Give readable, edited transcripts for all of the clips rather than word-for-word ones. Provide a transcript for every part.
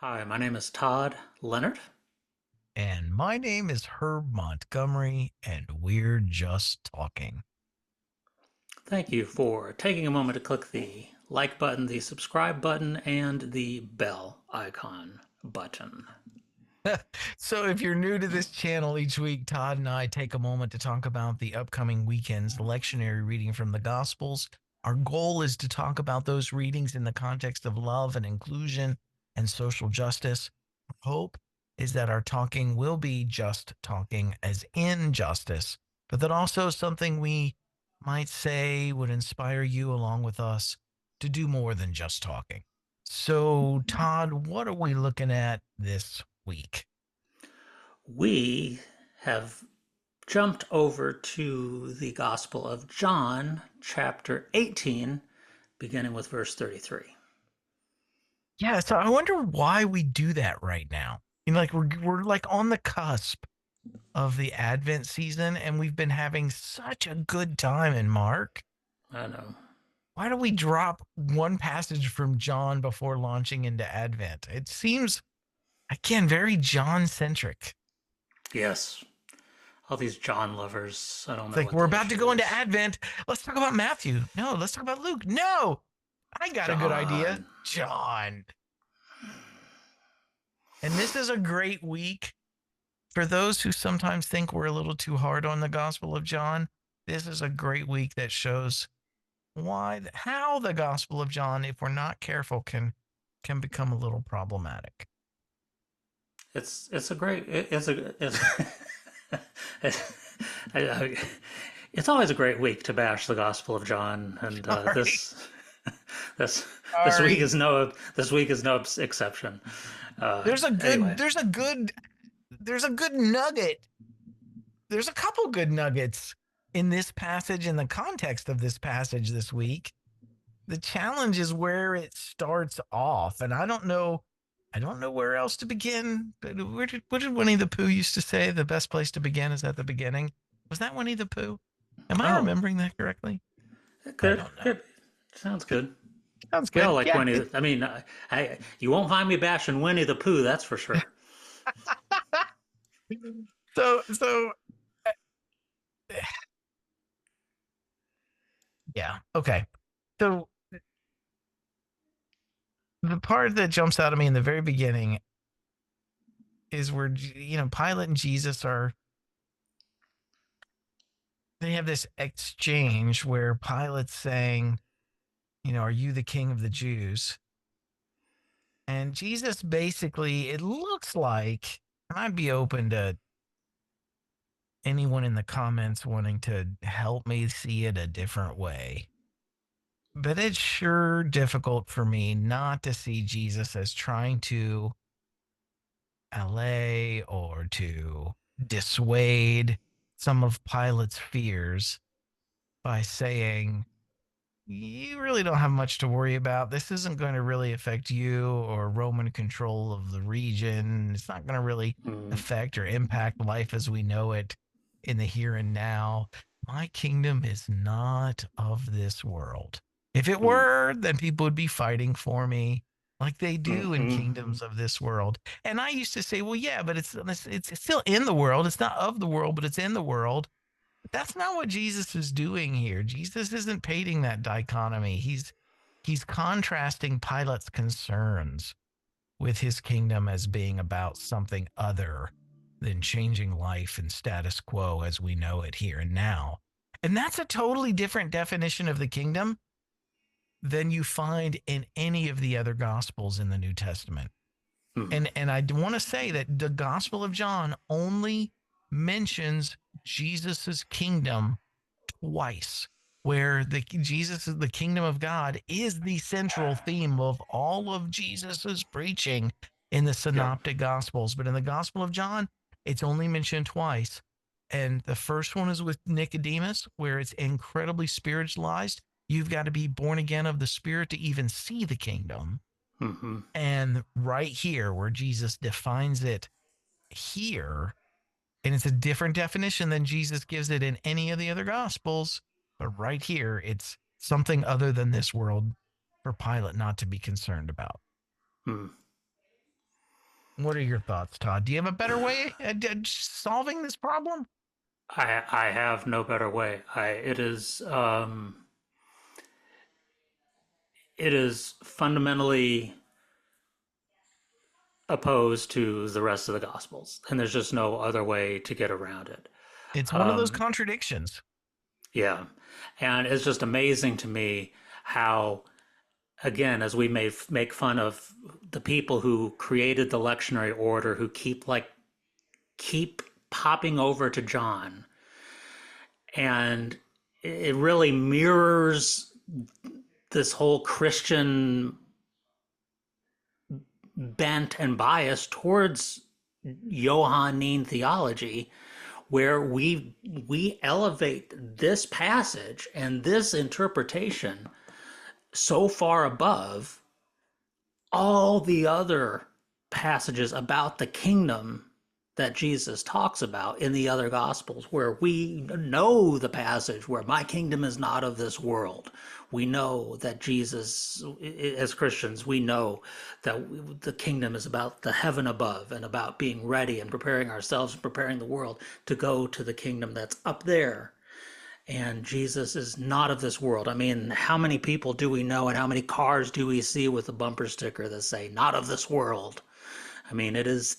Hi, my name is Todd. Leonard. And my name is Herb Montgomery, and we're just talking. Thank you for taking a moment to click the like button, the subscribe button, and the bell icon button. So, if you're new to this channel, each week Todd and I take a moment to talk about the upcoming weekend's lectionary reading from the Gospels. Our goal is to talk about those readings in the context of love and inclusion and social justice. Our hope is that our talking will be just talking, as in justice, but that also something we might say would inspire you along with us to do more than just talking. So, Todd, what are we looking at this week? We have jumped over to the Gospel of John, chapter 18, beginning with verse 33. Yeah, so I wonder why we do that right now. Like we're like on the cusp of the Advent season, and we've been having such a good time in Mark. I know. Why do we drop one passage from John before launching into Advent? It seems again very John centric. Yes. All these John lovers. I don't It's know like what we're the about to issue go into is. Advent. Let's talk about Matthew. No, let's talk about Luke. No, I got a good idea. John. John. And this is a great week for those who sometimes think we're a little too hard on the Gospel of John. This is a great week that shows how the Gospel of John, if we're not careful, can become a little problematic. It's a great it's I- it's always a great week to bash the Gospel of John, and Sorry, this sorry. this week is no exception. There's a good Anyway, there's a good there's a good nugget. There's a couple good nuggets in this passage in the context of this passage this week. The challenge is where it starts off, and I don't know where else to begin. But what did Winnie the Pooh used to say? The best place to begin is at the beginning. Was that Winnie the Pooh? Am I oh, remembering that correctly? I good, don't know. good, sounds good. Sounds We all good. like Yeah. Winnie. I mean, you won't find me bashing Winnie the Pooh, that's for sure. So uh, yeah. Okay. So the part that jumps out at me in the very beginning is where Pilate and Jesus are. They have this exchange where Pilate's saying, "Are you the king of the Jews?" And Jesus basically, it looks like, and I'd be open to anyone in the comments wanting to help me see it a different way. But it's sure difficult for me not to see Jesus as trying to allay or to dissuade some of Pilate's fears by saying, you really don't have much to worry about. This isn't going to really affect you or Roman control of the region. It's not going to really Mm, affect or impact life as we know it in the here and now. My kingdom is not of this world. If it mm, were, then people would be fighting for me like they do in mm-hmm. kingdoms of this world. And I used to say, well, yeah, but it's still in the world. It's not of the world, but it's in the world. That's not what Jesus is doing here. Jesus isn't painting that dichotomy. He's contrasting Pilate's concerns with his kingdom as being about something other than changing life and status quo as we know it here and now. And that's a totally different definition of the kingdom than you find in any of the other gospels in the New Testament. Mm, And I want to say that the Gospel of John only mentions Jesus's kingdom twice, where the Jesus is the kingdom of God is the central theme of all of Jesus's preaching in the yep. synoptic gospels. But in the Gospel of John, it's only mentioned twice. And the first one is with Nicodemus, where it's incredibly spiritualized. You've got to be born again of the Spirit to even see the kingdom. Mm-hmm. And right here, where Jesus defines it here, and it's a different definition than Jesus gives it in any of the other gospels. But right here, it's something other than this world for Pilate not to be concerned about. Mm. What are your thoughts, Todd? Do you have a better way at solving this problem? I have no better way. It is fundamentally opposed to the rest of the Gospels, and there's just no other way to get around it. It's one of those Um, contradictions. yeah, and it's just amazing to me how, again, as we may make fun of the people who created the lectionary order, who keep popping over to John, and it really mirrors this whole Christian bent and bias towards Johannine theology, where we elevate this passage and this interpretation so far above all the other passages about the kingdom that Jesus talks about in the other gospels, where we know the passage where my kingdom is not of this world. We know that Jesus, as Christians, we know that the kingdom is about the heaven above and about being ready and preparing ourselves and preparing the world to go to the kingdom that's up there. And Jesus is not of this world. I mean, how many people do we know and how many cars do we see with a bumper sticker that say not of this world? I mean, it is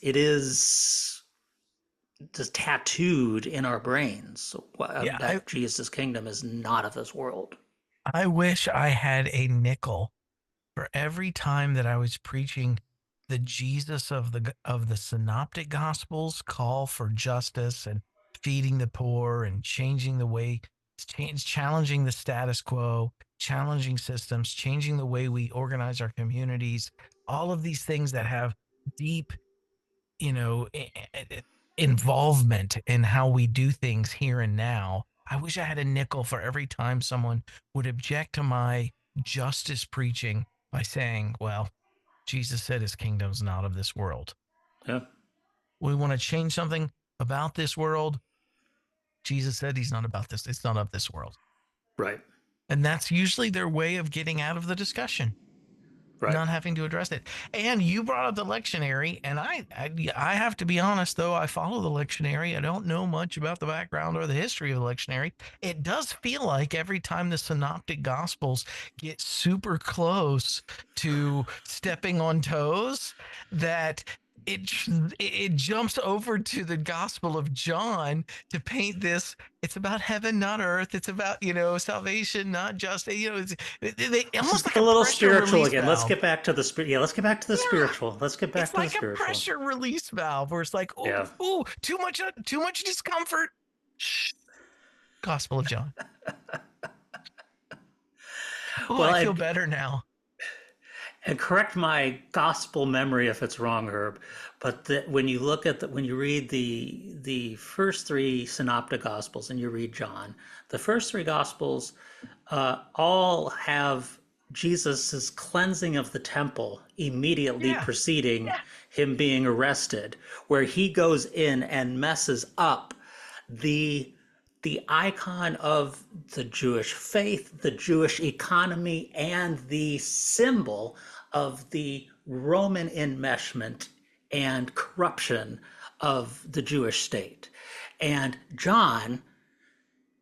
just tattooed in our brains Yeah, that Jesus' kingdom is not of this world. I wish I had a nickel for every time that I was preaching the Jesus of the synoptic gospels call for justice and feeding the poor and changing the way challenging the status quo, challenging systems, changing the way we organize our communities, all of these things that have deep, you know, involvement in how we do things here and now. I wish I had a nickel for every time someone would object to my justice preaching by saying, well, Jesus said his kingdom's not of this world. Yeah, We want to change something about this world. Jesus said he's not about this. It's not of this world. right, And that's usually their way of getting out of the discussion, right. not having to address it. And you brought up the lectionary, and I have to be honest though, I follow the lectionary. I don't know much about the background or the history of the lectionary. It does feel like every time the synoptic gospels get super close to stepping on toes, that it it jumps over to the Gospel of John to paint this. It's about heaven, not earth. It's about salvation, not just they Let's almost just like get a a little pressure spiritual release again. Let's valve. get back to the spirit. Yeah, let's get back to the Yeah, spiritual. Let's get back it's to the like a spiritual. pressure release valve where it's like, Yeah. ooh, too much discomfort. Shh. Gospel of John. Oh, Well, I feel better now. and correct my gospel memory if it's wrong, Herb, but when you look at when you read the first three synoptic gospels and you read John, the first three gospels all have Jesus's cleansing of the temple immediately Yeah, preceding yeah, him being arrested, where he goes in and messes up the the icon of the Jewish faith, the Jewish economy, and the symbol of the Roman enmeshment and corruption of the Jewish state. And John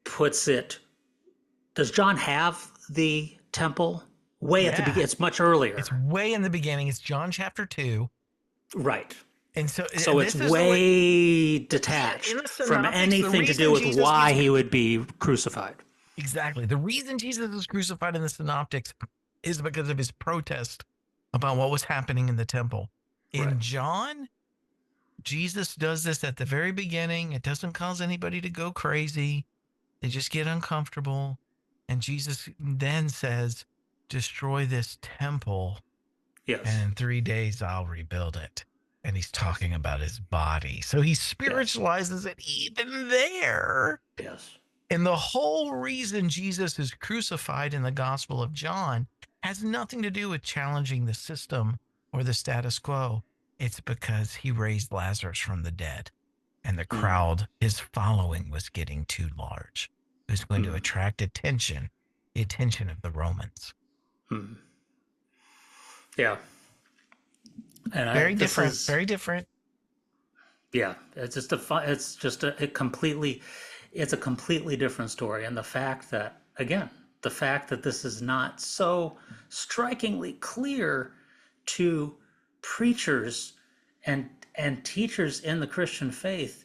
puts it, does John have the temple? Way at the yeah. beginning, it's much It's earlier. way in the beginning. It's John chapter 2. Right. And so So it's this is the way way in detached the from synoptics, the anything to do reason with Jesus why gets he would be crucified. exactly the reason Jesus is crucified in the synoptics is because of his protest about what was happening in the temple. Right. In John, Jesus does this at the very beginning. It doesn't cause anybody to go crazy. They just get uncomfortable. And Jesus then says, destroy this temple, and Yes. in 3 days I'll rebuild it. And he's talking about his body. So he Yes. spiritualizes it even there. Yes. And the whole reason Jesus is crucified in the Gospel of John has nothing to do with challenging the system or the status quo. It's because he raised Lazarus from the dead, and the Mm. crowd, his following, was getting too large. It was going to Mm. attract attention, the attention of the Romans. Mm. Yeah. And Very this different. is, Very different. yeah, it's just it's a completely different story. And the fact that, again, the fact that this is not so strikingly clear to preachers and teachers in the Christian faith,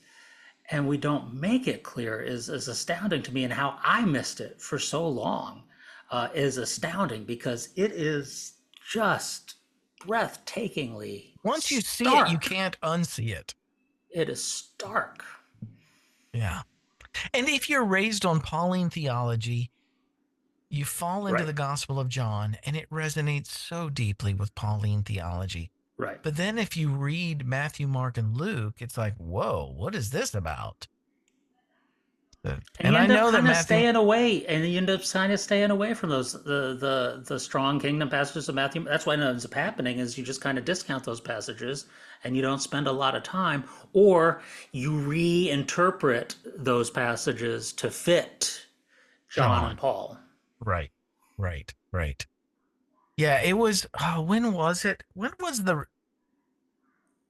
and we don't make it clear, is astounding to me. And how I missed it for so long is astounding, because it is just breathtakingly Once you see it, you stark. can't unsee it. It is stark. Yeah. And if you're raised on Pauline theology, you fall into Right, the Gospel of John and it resonates so deeply with Pauline theology. right. But then if you read Matthew, Mark, and Luke, it's like, whoa, what is this about? And And you I end up know that kind of Matthew, staying away, and you end up kind of staying away from those the strong kingdom passages of Matthew. That's what ends up happening, is you just kind of discount those passages, and you don't spend a lot of time, or you reinterpret those passages to fit John and John. Paul. Right, right, right. Yeah, it was, when was it?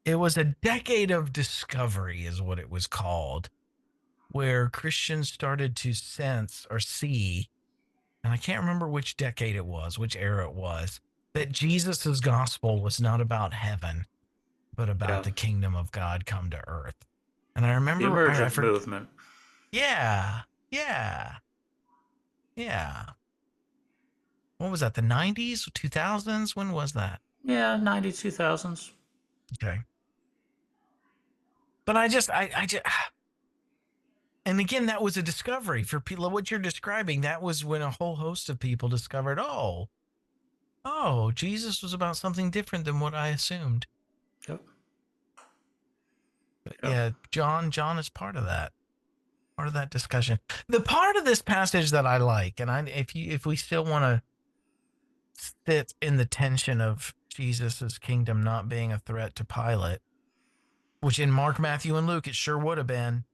It was a decade of discovery, is what it was called, where Christians started to sense or see, and I can't remember which decade it was, which era it was, that Jesus's gospel was not about heaven, but about Yeah, the kingdom of God come to earth. And I the remember, I emergent forget, movement. yeah, yeah, yeah. What was that? The 90s, 2000s? When was that? Yeah, 90s, 2000s. Okay. But I just, and again, that was a discovery for people. What you're describing, that was when a whole host of people discovered, oh, Jesus was about something different than what I assumed. Yep, But yep. yeah, John is part of that discussion. The part of this passage that I like, and if we still want to sit in the tension of Jesus's kingdom not being a threat to Pilate, which in Mark, Matthew, and Luke, it sure would have been.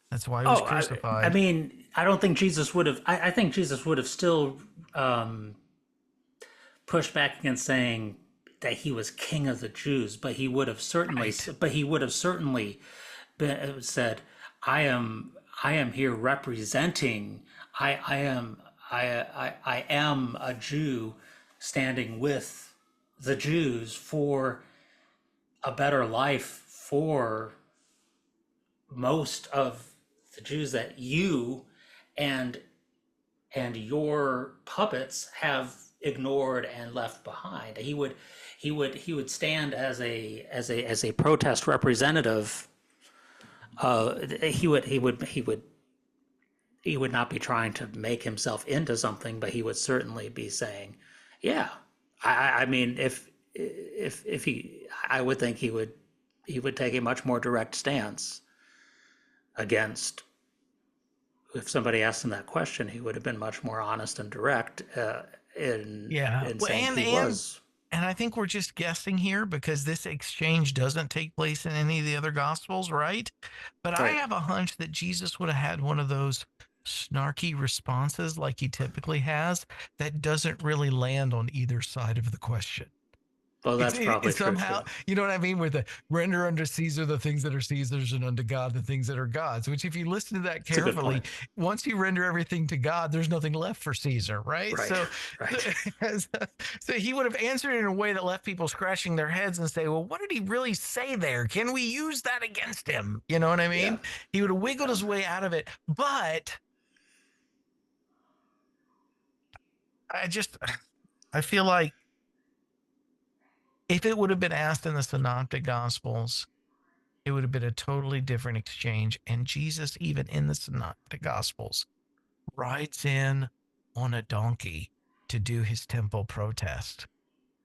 That's why he was Oh, I crucified. mean, I don't think Jesus would have. I think Jesus would have still um, pushed back against saying that he was king of the Jews, but Right. he would have certainly said, "I am, I am here representing. I am, I am a Jew, standing with the Jews for a better life for most of the Jews that you and your puppets have ignored and left behind." He would stand as a protest representative. He would not be trying to make himself into something, but he would certainly be saying, "Yeah, I mean, if he, I would think he would take a much more direct stance against." If somebody asked him that question, he would have been much more honest and direct Yeah. in Well, saying and he and was. and I think we're just guessing here because this exchange doesn't take place in any of the other gospels, right? But I Right. have a hunch that Jesus would have had one of those snarky responses like he typically has that doesn't really land on either side of the question. Well, that's probably It's true somehow, too. you know what I mean, with the render unto Caesar the things that are Caesar's and unto God the things that are God's, which if you listen to that It's a good carefully, point. once you render everything to God, there's nothing left for Caesar, right? Right. So, Right. so he would have answered in a way that left people scratching their heads and say, well, what did he really say there? Can we use that against him? You know what I Yeah. mean? He would have wiggled Yeah. his way out of it. But I just, I feel like if it would have been asked in the synoptic gospels, it would have been a totally different exchange. And Jesus, even in the synoptic gospels, rides in on a donkey to do his temple protest.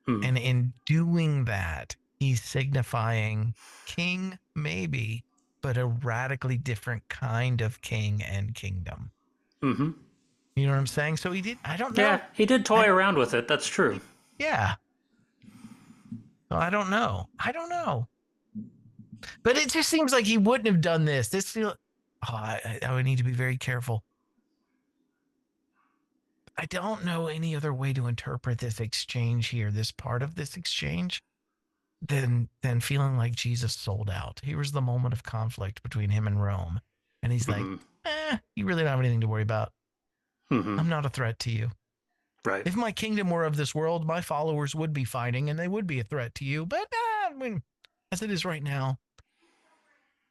Hmm. And in doing that, he's signifying king, maybe, but a radically different kind of king and kingdom. Mm-hmm. You know what I'm saying? So he did, I don't Yeah, know. he did toy I, around with it. That's true. yeah. So I don't know. I don't know. But it just seems like he wouldn't have done this. I would need to be very careful. I don't know any other way to interpret this exchange here, this part of this exchange. than feeling like Jesus sold out. Here was the moment of conflict between him and Rome, and he's like, Hmm. you really don't have anything to worry about. Hmm. I'm not a threat to you. Right. If my kingdom were of this world, my followers would be fighting and they would be a threat to you. But I mean, as it is right now,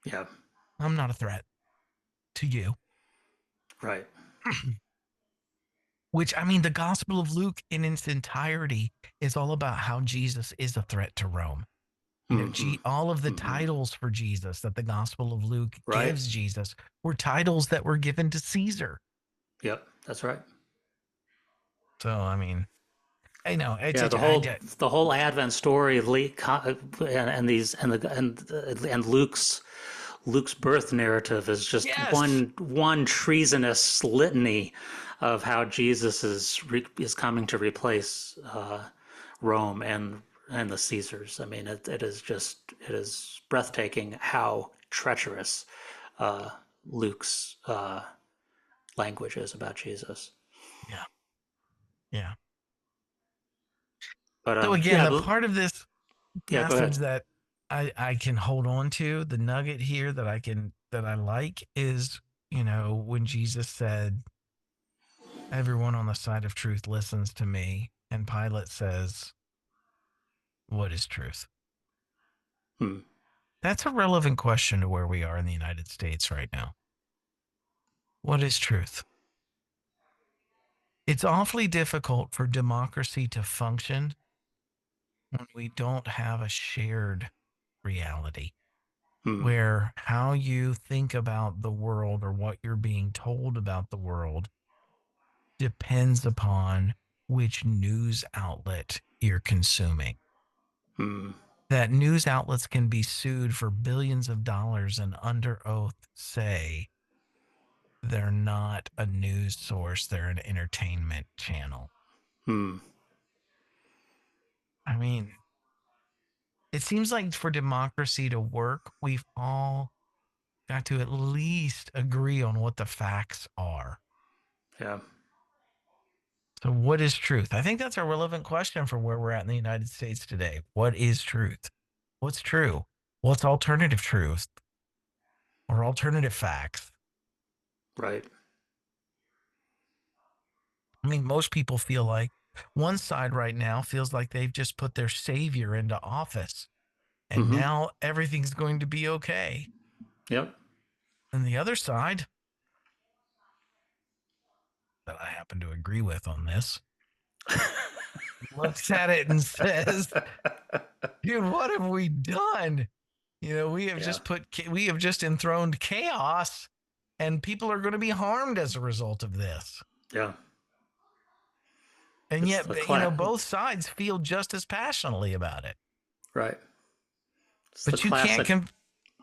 Yeah. I'm not a threat to you. Right. Which, I mean, the Gospel of Luke in its entirety is all about how Jesus is a threat to Rome. You know, Hmm. all of the Hmm. titles for Jesus that the Gospel of Luke Right. gives Jesus were titles that were given to Caesar. Yep. That's right. So, I mean, I know it's Yeah, such the a, whole Advent story of and these and Luke's birth narrative is just yes, one treasonous litany of how Jesus is coming to replace Rome and the Caesars. I mean, it is breathtaking how treacherous uh, Luke's language is about Jesus. yeah, yeah. But So again, yeah, the but part of this yeah, go passage ahead. that I can hold on to, the nugget here that I like is, you know, when Jesus said, everyone on the side of truth listens to me, and Pilate says, what is truth? Hmm. That's a relevant question to where we are in the United States right now. What is truth? It's awfully difficult for democracy to function when we don't have a shared reality Hmm. where how you think about the world or what you're being told about the world depends upon which news outlet you're consuming. Hmm. That news outlets can be sued for billions of dollars and under oath say they're not a news source, they're an entertainment channel. Hmm. I mean, it seems like for democracy to work, we've all got to at least agree on what the facts are. Yeah. So, what is truth? I think that's a relevant question for where we're at in the United States today. What is truth? What's true? What's alternative truth or alternative facts? Right. I mean, most people feel like one side right now feels like they've just put their savior into office and Hmm. now everything's going to be okay. Yep. And the other side that I happen to agree with on this looks at it and says, dude, what have we done? You know, Yeah. we have just enthroned chaos and people are going to be harmed as a result of this. Yeah. And It's yet, the you know, class. both sides feel just as passionately about it. Right. It's the But you can't classic.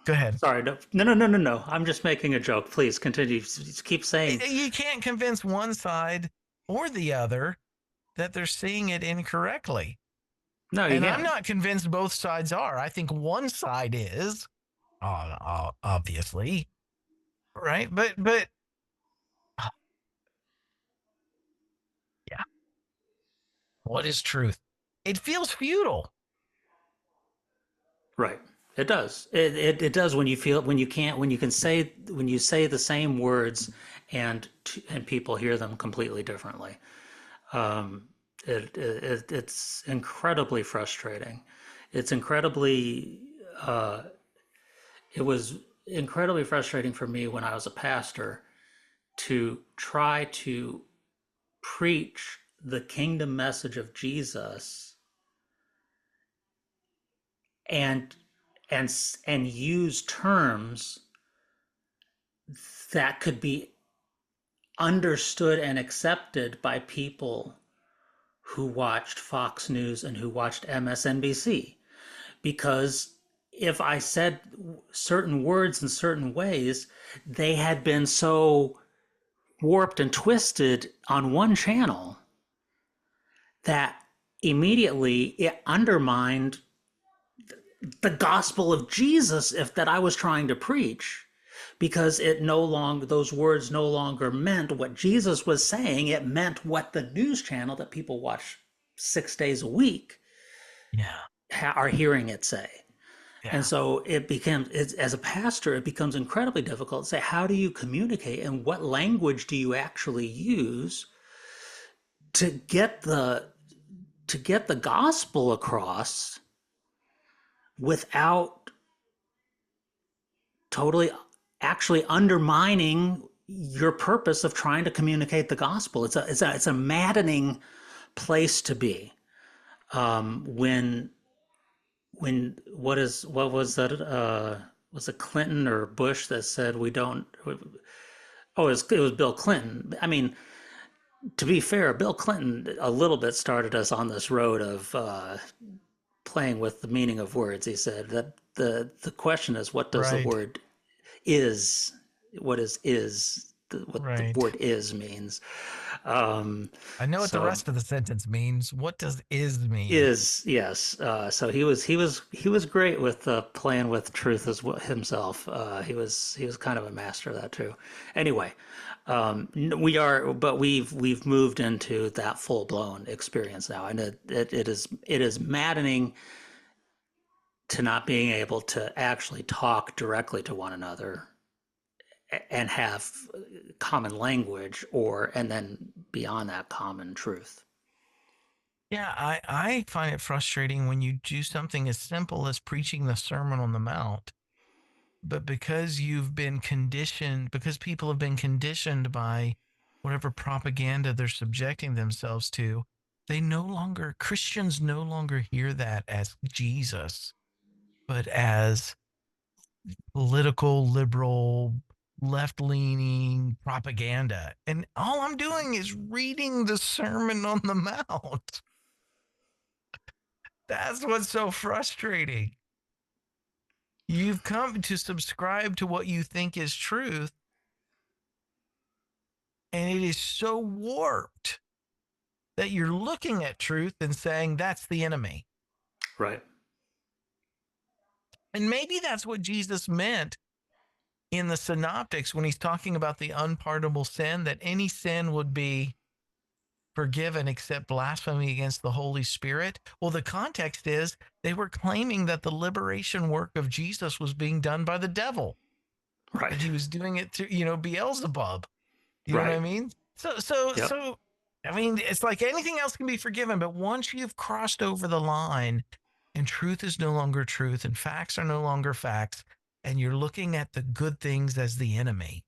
go ahead. Sorry. No. No. No. No. No. No. I'm just making a joke. Please continue. Just keep saying. You can't convince one side or the other that they're seeing it incorrectly. No, you And I'm can't. not convinced both sides are. I think one side is, obviously, right? But yeah, what is truth? It feels futile. Right. It does. It does when you feel when you say the same words and people hear them completely differently. Um, it's incredibly frustrating. It's incredibly it was incredibly frustrating for me when I was a pastor to try to preach the kingdom message of Jesus and and use terms that could be understood and accepted by people who watched Fox News and who watched MSNBC. Because if I said certain words in certain ways, they had been so warped and twisted on one channel that immediately it undermined the gospel of Jesus if that I was trying to preach, because it no longer those words no longer meant what Jesus was saying. It meant what the news channel that people watch 6 days a week Yeah. are hearing it say. And Yeah. so as a pastor, it becomes incredibly difficult to say, how do you communicate and what language do you actually use to get the gospel across without totally actually undermining your purpose of trying to communicate the gospel. It's a maddening place to be, when what was that, was it Clinton or Bush that said we don't, oh, it was Bill Clinton. I mean, to be fair, Bill Clinton a little bit started us on this road of playing with the meaning of words. He said that the question is, what does the Right. word is, what the Right. word is means. Um, I know what the so rest of the sentence means. What does is mean? is, yes. So he was great with playing with truth as well himself. He was kind of a master of that too. Anyway, but we've moved into that full blown experience now, and it is maddening to not being able to actually talk directly to one another and have common language, or and then beyond that, common truth. Yeah, I find it frustrating when you do something as simple as preaching the Sermon on the Mount, but because you've been conditioned, because people have been conditioned by whatever propaganda they're subjecting themselves to, Christians no longer hear that as Jesus, but as political, liberal, left leaning propaganda. And all I'm doing is reading the Sermon on the Mount. That's what's so frustrating. You've come to subscribe to what you think is truth, and it is so warped that you're looking at truth and saying that's the enemy. Right. And maybe that's what Jesus meant in the synoptics when he's talking about the unpardonable sin, that any sin would be forgiven except blasphemy against the Holy Spirit. Well, the context is they were claiming that the liberation work of Jesus was being done by the devil, that Right. he was doing it through, Beelzebub. You know what I Right. mean? So, so, Yep. so, I mean, it's like anything else can be forgiven, but once you've crossed over the line and truth is no longer truth and facts are no longer facts, and you're looking at the good things as the enemy,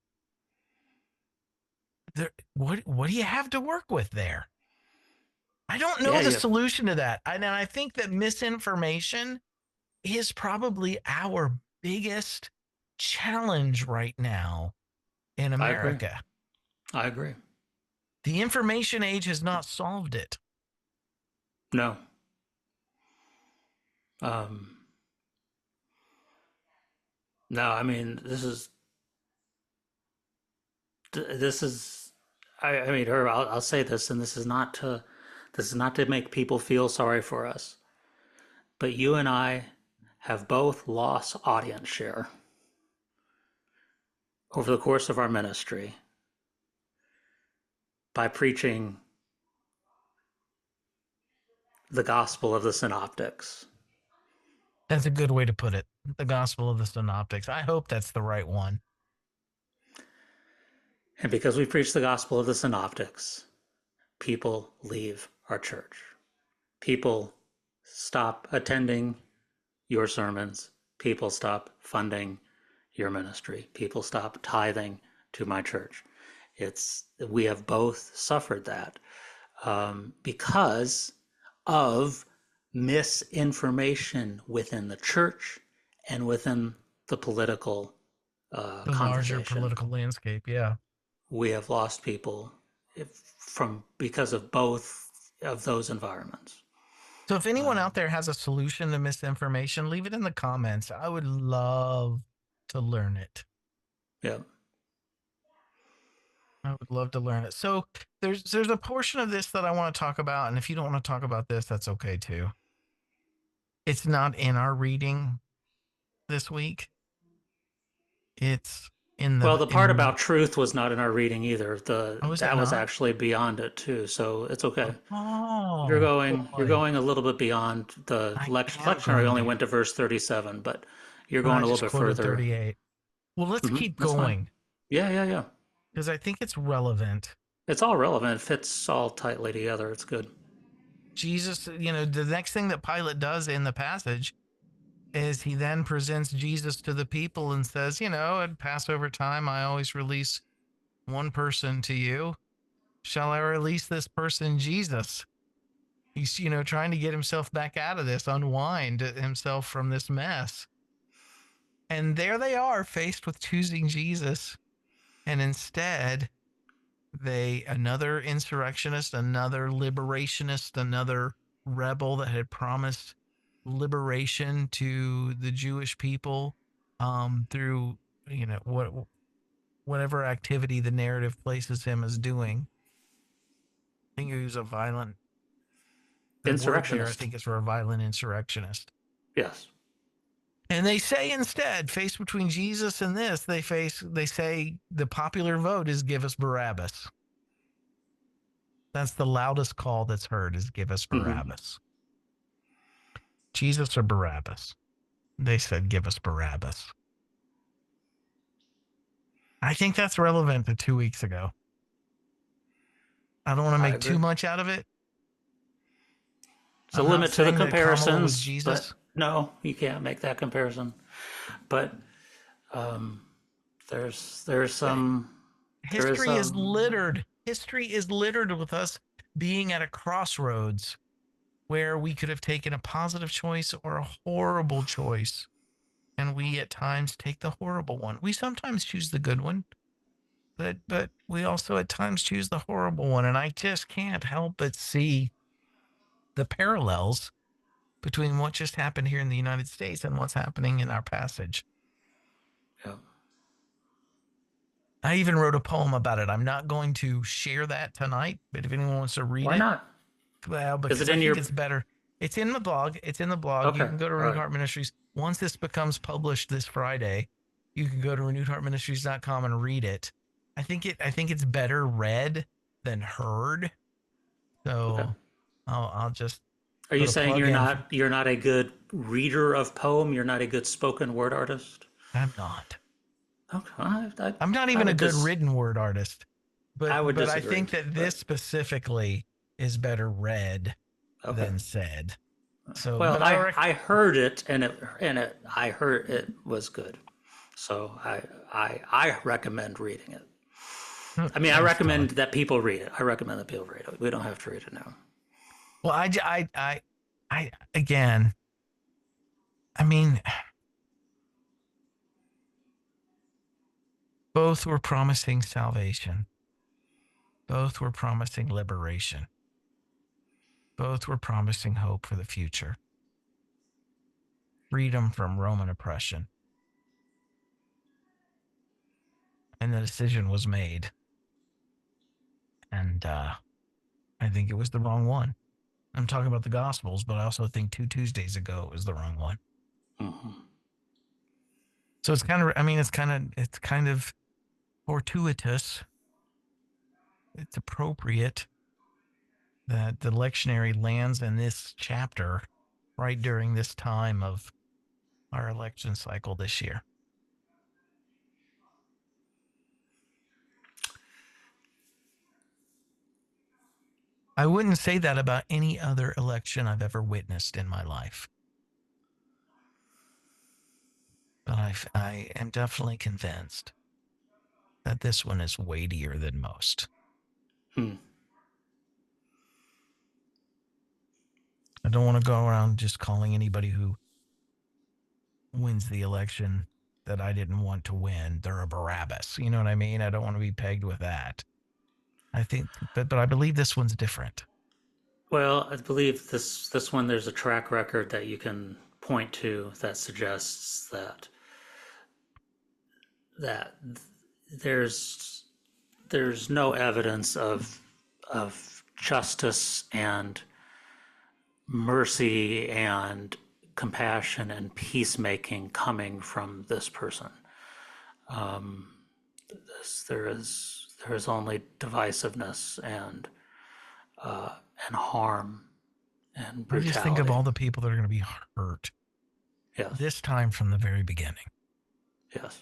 what do you have to work with there? I don't know Yeah. the Yeah. solution to that. And I think that misinformation is probably our biggest challenge right now in I agree. America. I agree. The information age has not solved it. No. Um, no. I mean, this is. I mean, Herb, I'll say this, and this is not to make people feel sorry for us, but you and I have both lost audience share over the course of our ministry by preaching the gospel of the synoptics. That's a good way to put it. The Gospel of the Synoptics. I hope that's the right one. And because we preach the gospel of the synoptics, people leave our church. People stop attending your sermons. People stop funding your ministry. People stop tithing to my church. We have both suffered that, because of misinformation within the church and within the political The larger conversation. political landscape. Yeah. We have lost people because of both of those environments. So if anyone out Um, there has a solution to misinformation, leave it in the comments. I would love to learn it. yeah, I would love to learn it. So there's a portion of this that I want to talk about, and if you don't want to talk about this, that's okay too. It's not in our reading this week. It's in Well, the the part in about truth was not in our reading either. The oh, is that that was not? actually beyond it too, so it's okay. Oh You're boy, going a little bit beyond the I am lectionary going only to. went to verse 37, but you're But I going a little just bit quoted further. 38. Well, let's keep That's fine. going Yeah, yeah, yeah. because I think it's relevant. It's all relevant. It fits all tightly together. It's good. Jesus, the next thing that Pilate does in the passage is he then presents Jesus to the people and says, at Passover time, I always release one person to you. Shall I release this person, Jesus? He's, trying to get himself back out of this, unwind himself from this mess. And there they are, faced with choosing Jesus. And instead, another insurrectionist, another liberationist, another rebel that had promised liberation to the Jewish people through whatever activity the narrative places him as doing. I think he was a violent. The word there, I Insurrectionist. think, is for a violent insurrectionist. Yes. And they say instead, faced between Jesus and this, they say the popular vote is give us Barabbas. That's the loudest call that's heard is give us Hmm. Barabbas. Jesus or Barabbas? They said give us Barabbas. I think that's relevant to 2 weeks ago. I don't want to I make too agree. much out of it. It's a I'm not limit to the saying that Kamala was comparisons, Jesus. but no, you can't make that comparison. But um, there's some there is History is some littered. History is littered with us being at a crossroads where we could have taken a positive choice or a horrible choice. And we at times take the horrible one. We sometimes choose the good one, but we also at times choose the horrible one. And I just can't help but see the parallels between what just happened here in the United States and what's happening in our passage. yeah. I even wrote a poem about it. I'm not going to share that tonight, but if anyone wants to read Why it, not? well, Is because it I in think your it's better. It's in the blog. It's in the blog. You okay? can go to All Renewed right. Heart Ministries. Once this becomes published this Friday, you can go to renewedheartministries.com and read it. I think it's better read than heard. Okay. So I'll just Are you put a saying plug in. you're not a good reader of poem? You're not a good spoken word artist? I'm not. Okay. I'm not I even a would good just written word artist. I would But I disagree. think that this But specifically is better read okay. than said. So, Well, but I I heard it and it I heard it was good. So I recommend reading it. I mean, I thanks, Todd. recommend that people read it. I recommend that people read it. We don't have to read it now. Well, again, I mean, both were promising salvation. Both were promising liberation. Both were promising hope for the future, freedom from Roman oppression. And the decision was made. And I think it was the wrong one. I'm talking about the Gospels, but I also think 2 Tuesdays ago it was the wrong one. Hmm. So it's kind of fortuitous. It's appropriate that the lectionary lands in this chapter right during this time of our election cycle this year. I wouldn't say that about any other election I've ever witnessed in my life. But I am definitely convinced that this one is weightier than most. Hmm. I don't want to go around just calling anybody who wins the election that I didn't want to win, they're a Barabbas. You know what I mean? I don't want to be pegged with that. I think, but I believe this one's different. Well, I believe this one there's a track record that you can point to that suggests that there's no evidence of justice and mercy and compassion and peacemaking coming from this person. there is only divisiveness and harm and I just think of brutality. all the people that are going to be hurt Yes, this time from the very beginning. yes.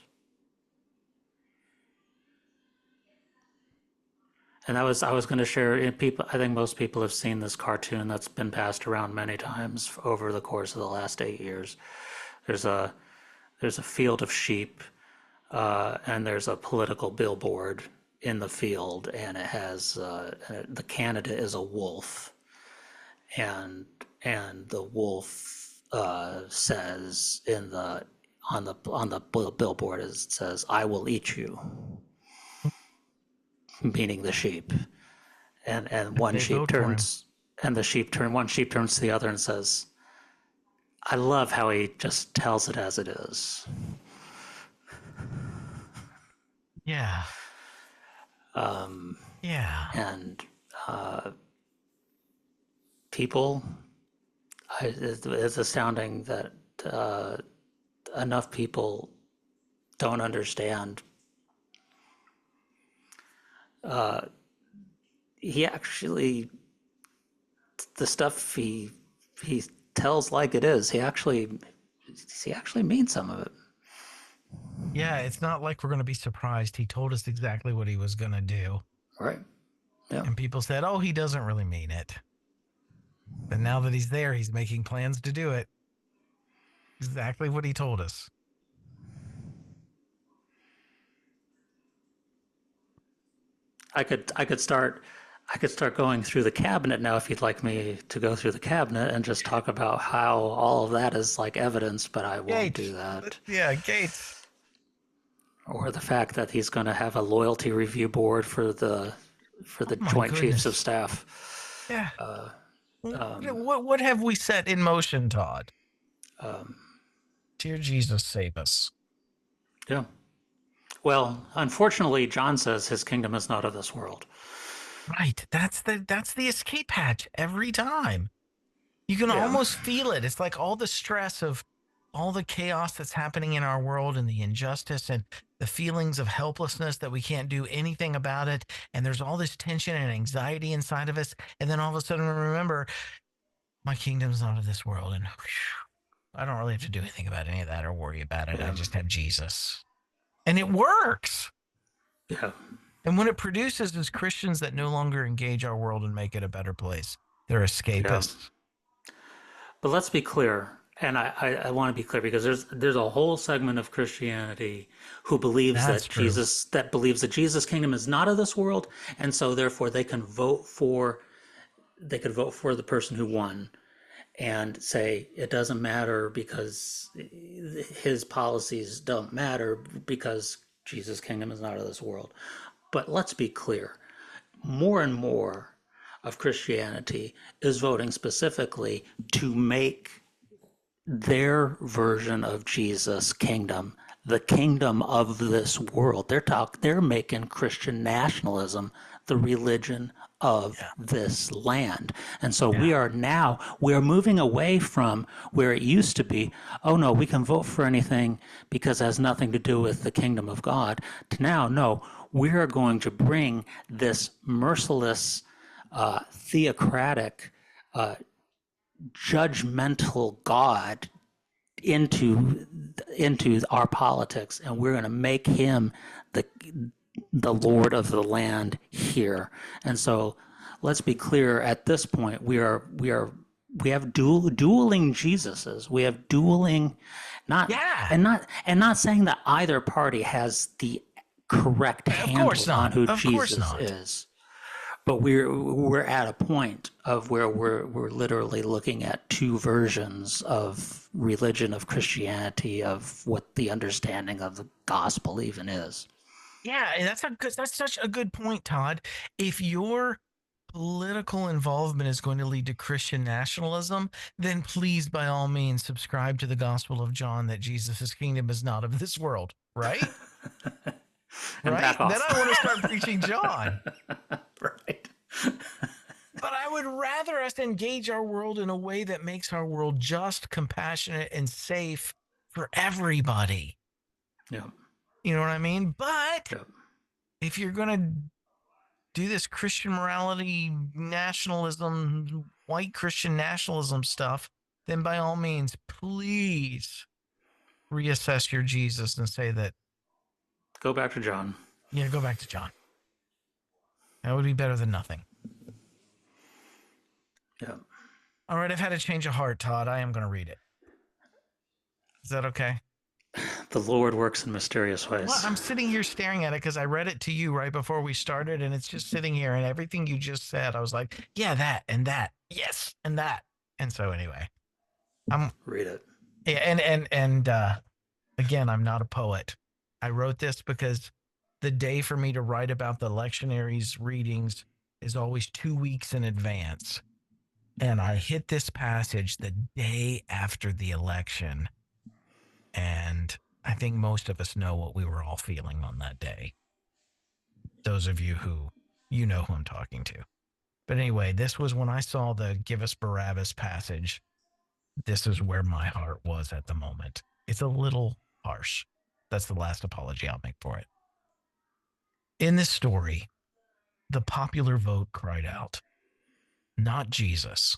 And I was going to share. People, I think most people have seen this cartoon that's been passed around many times over the course of the last 8 years. There's a there's a field of sheep, and there's a political billboard in the field, and it has the candidate is a wolf, and the wolf says in the on the billboard, it says, "I will eat you," meaning the sheep. And If one they sheep vote for him. turns and the sheep turn one sheep turns to the other and says, "I love how he just tells it as it is." Yeah. Um, Yeah. and people, it's astounding that enough people don't understand. He actually, the stuff he tells like it is, he actually means some of it. Yeah. It's not like we're going to be surprised. He told us exactly what he was going to do. Right? Yeah. And people said, oh, he doesn't really mean it. But now that he's there, he's making plans to do it. Exactly what he told us. I could start going through the cabinet now if you'd like me to go through the cabinet and just talk about how all of that is like evidence, but I won't do Gates. that. Yeah, Gates. Or the fact that he's going to have a loyalty review board for Oh the my Joint Chiefs of goodness. Staff. Yeah. Um, What have we set in motion, Todd? um, Dear Jesus, save us. yeah. Well, unfortunately, John says his kingdom is not of this world. Right. That's the escape hatch every time. You can Yeah. almost feel it. It's like all the stress of all the chaos that's happening in our world and the injustice and the feelings of helplessness that we can't do anything about it. And there's all this tension and anxiety inside of us. And then all of a sudden we remember my kingdom's not of this world. And whew, I don't really have to do anything about any of that or worry about it. I Yeah. just have Jesus. And it works. Yeah. And when it produces is Christians that no longer engage our world and make it a better place. They're Yeah. escapists. But let's be clear, and I want to be clear because there's a whole segment of Christianity who believes That's true. that believes that Jesus' kingdom is not of this world, and so therefore they could vote for the person who won and say it doesn't matter because his policies don't matter because Jesus' kingdom is not of this world. But let's be clear, more and more of Christianity is voting specifically to make their version of Jesus' kingdom the kingdom of this world. They're making Christian nationalism the religion of Yeah. this land. And so Yeah. we are moving away from where it used to be, oh no, we can vote for anything because it has nothing to do with the kingdom of God, to now, no, we are going to bring this merciless, theocratic, judgmental God into our politics, and we're going to make him the lord of the land here. And so let's be clear, at this point we have dueling Jesuses. We have dueling, Yeah. not saying that either party has the correct Of course handle on not. who Of course Jesus not. is, but we're at a point of where we're literally looking at two versions of religion, of Christianity, of what the understanding of the gospel even is. Yeah, and that's such a good point, Todd. If your political involvement is going to lead to Christian nationalism, then please by all means subscribe to the Gospel of John that Jesus' kingdom is not of this world, right? And Right? back Then off. I want to start preaching John. Right. But I would rather us engage our world in a way that makes our world just, compassionate, and safe for everybody. Yeah. You know what I mean? But Yep. if you're going to do this Christian morality, nationalism, white Christian nationalism stuff, then by all means, please reassess your Jesus and say that, Go back to John. yeah, go back to John. That would be better than nothing. Yep. All right, I've had a change of heart, Todd. I am going to read it. Is that okay? The Lord works in mysterious Well, ways. I'm sitting here staring at it because I read it to you right before we started, and it's just sitting here, and everything you just said, I was like, yeah, that and that, yes, and that. And so anyway, I'm Read it. yeah, again, I'm not a poet. I wrote this because the day for me to write about the lectionaries readings is always 2 weeks in advance. And I hit this passage the day after the election. And I think most of us know what we were all feeling on that day. Those of you who, you know who I'm talking to. But anyway, this was when I saw the Give Us Barabbas passage. This is where my heart was at the moment. It's a little harsh. That's the last apology I'll make for it. In this story, the popular vote cried out, not Jesus,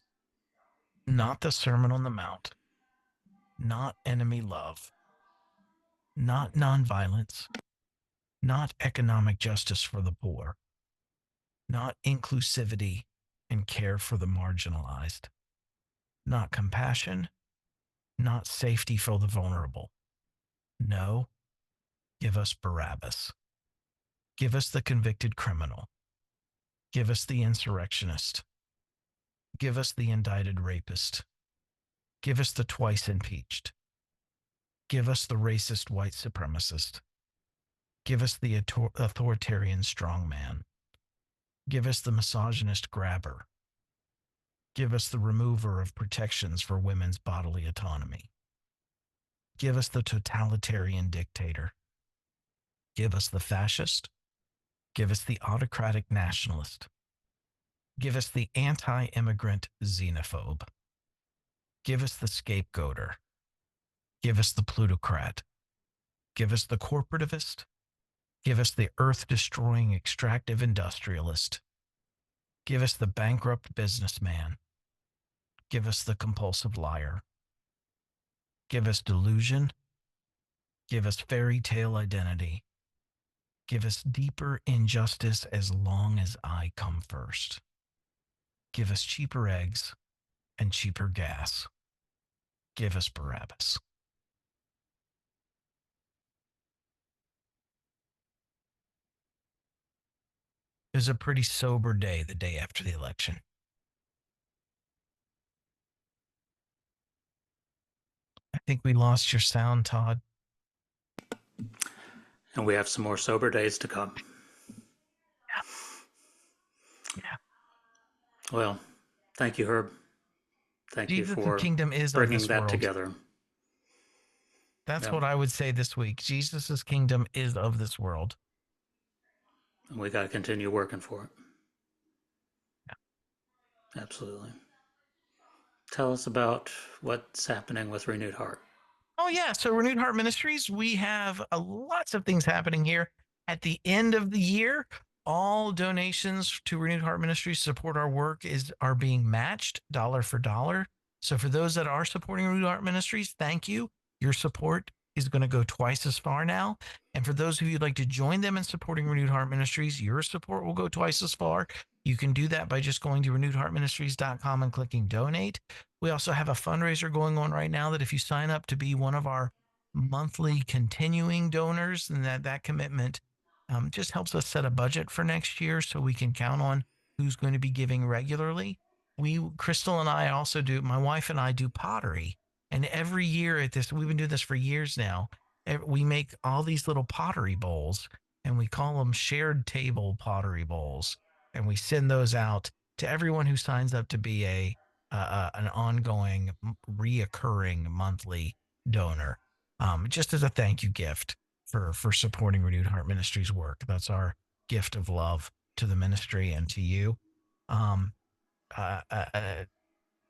not the Sermon on the Mount, not enemy love, not nonviolence, not economic justice for the poor, not inclusivity and care for the marginalized, not compassion, not safety for the vulnerable. No, give us Barabbas. Give us the convicted criminal. Give us the insurrectionist. Give us the indicted rapist. Give us the twice impeached. Give us the racist white supremacist. Give us the authoritarian strongman. Give us the misogynist grabber. Give us the remover of protections for women's bodily autonomy. Give us the totalitarian dictator. Give us the fascist. Give us the autocratic nationalist. Give us the anti-immigrant xenophobe. Give us the scapegoater. Give us the plutocrat. Give us the corporativist. Give us the earth-destroying extractive industrialist. Give us the bankrupt businessman. Give us the compulsive liar. Give us delusion. Give us fairy tale identity. Give us deeper injustice as long as I come first. Give us cheaper eggs and cheaper gas. Give us Barabbas. It was a pretty sober day the day after the election. I think we lost your sound, Todd. And we have some more sober days to come. Yeah. Well, thank you, Herb. Thank you Jesus' for kingdom is of bringing this that world. together. That's Yep. what I would say this week. Jesus' kingdom is of this world. And we got to continue working for it. Absolutely. Tell us about what's happening with Renewed Heart. Oh, yeah. So, Renewed Heart Ministries, we have lots of things happening here. At the end of the year, all donations to Renewed Heart Ministries support our work are being matched dollar for dollar. So, for those that are supporting Renewed Heart Ministries, thank you. Your support is going to go twice as far now. And for those of you who'd like to join them in supporting Renewed Heart Ministries, your support will go twice as far. You can do that by just going to renewedheartministries.com and clicking donate. We also have a fundraiser going on right now that if you sign up to be one of our monthly continuing donors, and that commitment just helps us set a budget for next year so we can count on who's going to be giving regularly. Crystal and I also do, my wife and I do pottery. And every year at this, we've been doing this for years now. We make all these little pottery bowls and we call them shared table pottery bowls. And we send those out to everyone who signs up to be an ongoing, reoccurring monthly donor, just as a thank you gift for supporting Renewed Heart Ministries work. That's our gift of love to the ministry and to you. Um, Trying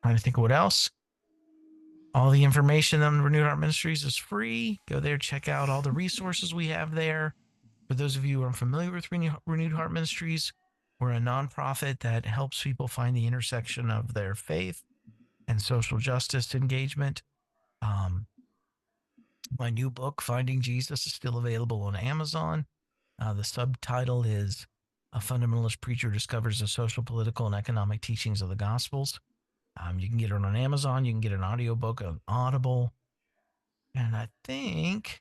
to think of what else. All the information on Renewed Heart Ministries is free. Go there, check out all the resources we have there. For those of you who are familiar with Renewed Heart Ministries, we're a nonprofit that helps people find the intersection of their faith and social justice engagement. Um, my new book, Finding Jesus, is still available on Amazon. The subtitle is A Fundamentalist Preacher Discovers the Social, Political, and Economic Teachings of the Gospels. You can get it on Amazon. You can get an audiobook on Audible. And I think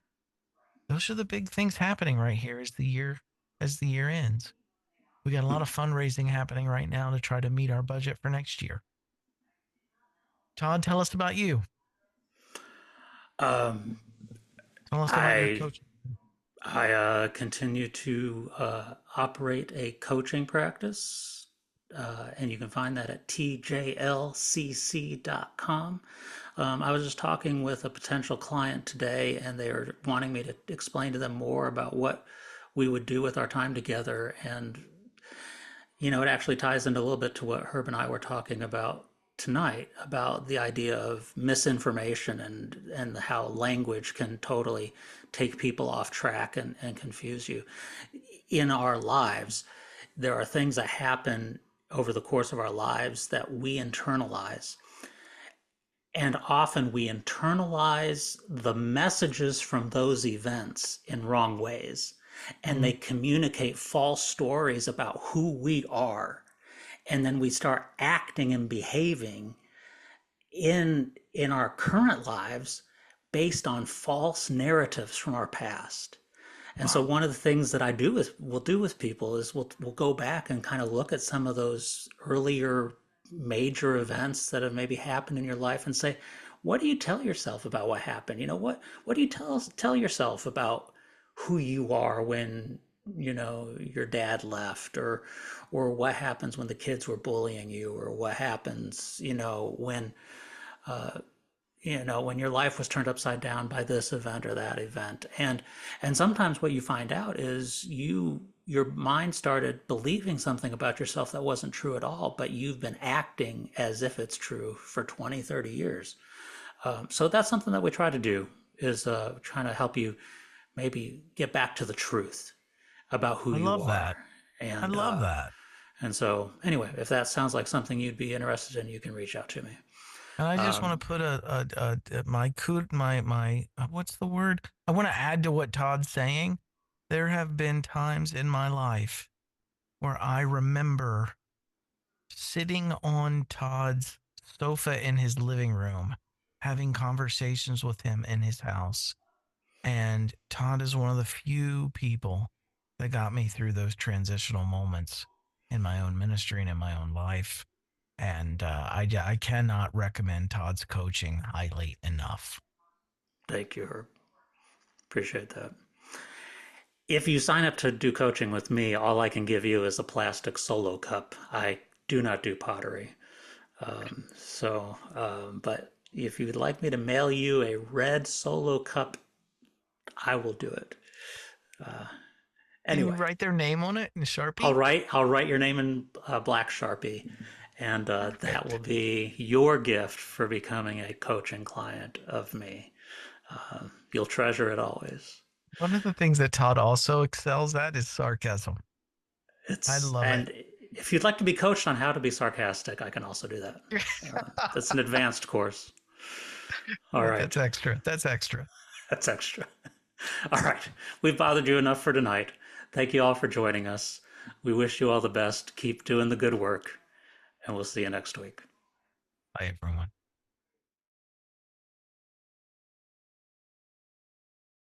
those are the big things happening right here as the year ends. We got a lot of fundraising happening right now to try to meet our budget for next year. Todd, tell us about you. Um, Tell us about your I coaching. continue to operate a coaching practice, and you can find that at tjlcc.com. I was just talking with a potential client today, and they are wanting me to explain to them more about what we would do with our time together. And, it actually ties into a little bit to what Herb and I were talking about tonight about the idea of misinformation and how language can totally take people off track and confuse you. In our lives, there are things that happen over the course of our lives that we internalize. And often we internalize the messages from those events in wrong ways. And Mm-hmm. they communicate false stories about who we are. And then we start acting and behaving in our current lives based on false narratives from our past. And so Wow. one of the things that we'll do with people is we'll go back and kind of look at some of those earlier major events that have maybe happened in your life and say, what do you tell yourself about what happened? What do you tell yourself about who you are when your dad left, or what happens when the kids were bullying you, or what happens when your life was turned upside down by this event or that event. And sometimes what you find out is your mind started believing something about yourself that wasn't true at all, but you've been acting as if it's true for 20, 30 years. So that's something that we try to do, is trying to help you maybe get back to the truth about who I you love are. that. I And love uh, that. and so anyway, if that sounds like something you'd be interested in, you can reach out to me. And I just want Um, to put my what's the word? I want to add to what Todd's saying. There have been times in my life where I remember sitting on Todd's sofa in his living room, having conversations with him in his house. And Todd is one of the few people that got me through those transitional moments in my own ministry and in my own life. And I cannot recommend Todd's coaching highly enough. Thank you, Herb. Appreciate that. If you sign up to do coaching with me, all I can give you is a plastic solo cup. I do not do pottery. But if you'd like me to mail you a red solo cup, I will do it. Can you Anyway, write their name on it in I'll Sharpie? write I'll write your name in black Sharpie, and that will Perfect. be your gift for becoming a coaching client of me. You'll treasure it always. One of the things that Todd also excels at is sarcasm. I love it. And if you'd like to be coached on how to be sarcastic, I can also do that. That's an advanced course. All Yeah, right, that's extra. That's extra. that's extra. All right, we've bothered you enough for tonight. Thank you all for joining us. We wish you all the best. Keep doing the good work, and we'll see you next week. Bye, everyone.